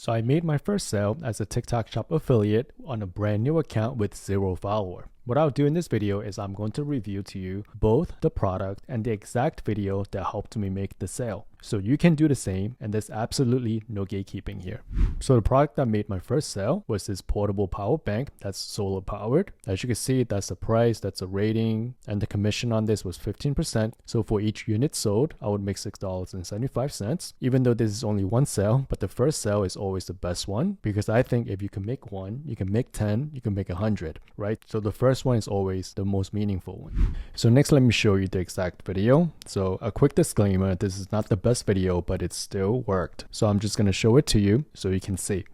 So I made my first sale as a TikTok Shop affiliate on a brand new account with 0 follower. What I'll do in this video is I'm going to review to you both the product and the exact video that helped me make the sale. So you can do the same, and there's absolutely no gatekeeping here. So the product that made my first sale was this portable power bank that's solar powered. As you can see, that's the price, that's the rating, and the commission on this was 15%. So for each unit sold, I would make $6.75, even though this is only one sale, but the first sale is always the best one, because I think if you can make one, you can make 10, you can make 100, right? So the first one is always the most meaningful one. So next, let me show you the exact video. So a quick disclaimer, this is not the best video, but it still worked. So I'm just going to show it to you so you can see.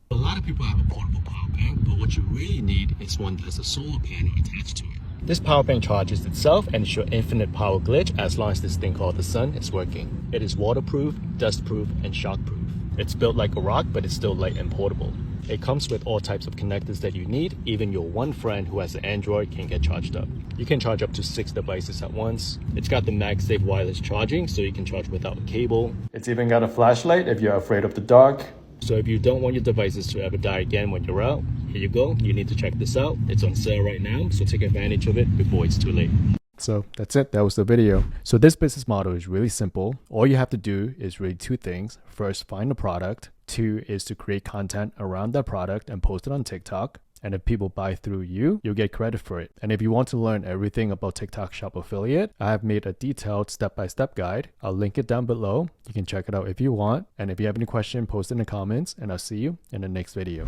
A lot of people have a portable power bank, but what you really need is one that has a solar panel attached to it. This power bank charges itself and shows infinite power glitch as long as this thing called the sun is working. It is waterproof, dustproof, and shockproof. It's built like a rock, but it's still light and portable. It comes with all types of connectors that you need. Even your one friend who has an Android can get charged up. You can charge up to 6 devices at once. It's got the MagSafe wireless charging, so you can charge without a cable. It's even got a flashlight if you're afraid of the dark. So if you don't want your devices to ever die again when you're out, here you go. You need to check this out. It's on sale right now, so take advantage of it before it's too late. So that's it. That was the video. So this business model is really simple. All you have to do is really 2 things. First, find the product. 2 is to create content around that product and post it on TikTok. And if people buy through you, you'll get credit for it. And if you want to learn everything about TikTok Shop Affiliate, I have made a detailed step-by-step guide. I'll link it down below. You can check it out if you want. And if you have any question, post it in the comments, and I'll see you in the next video.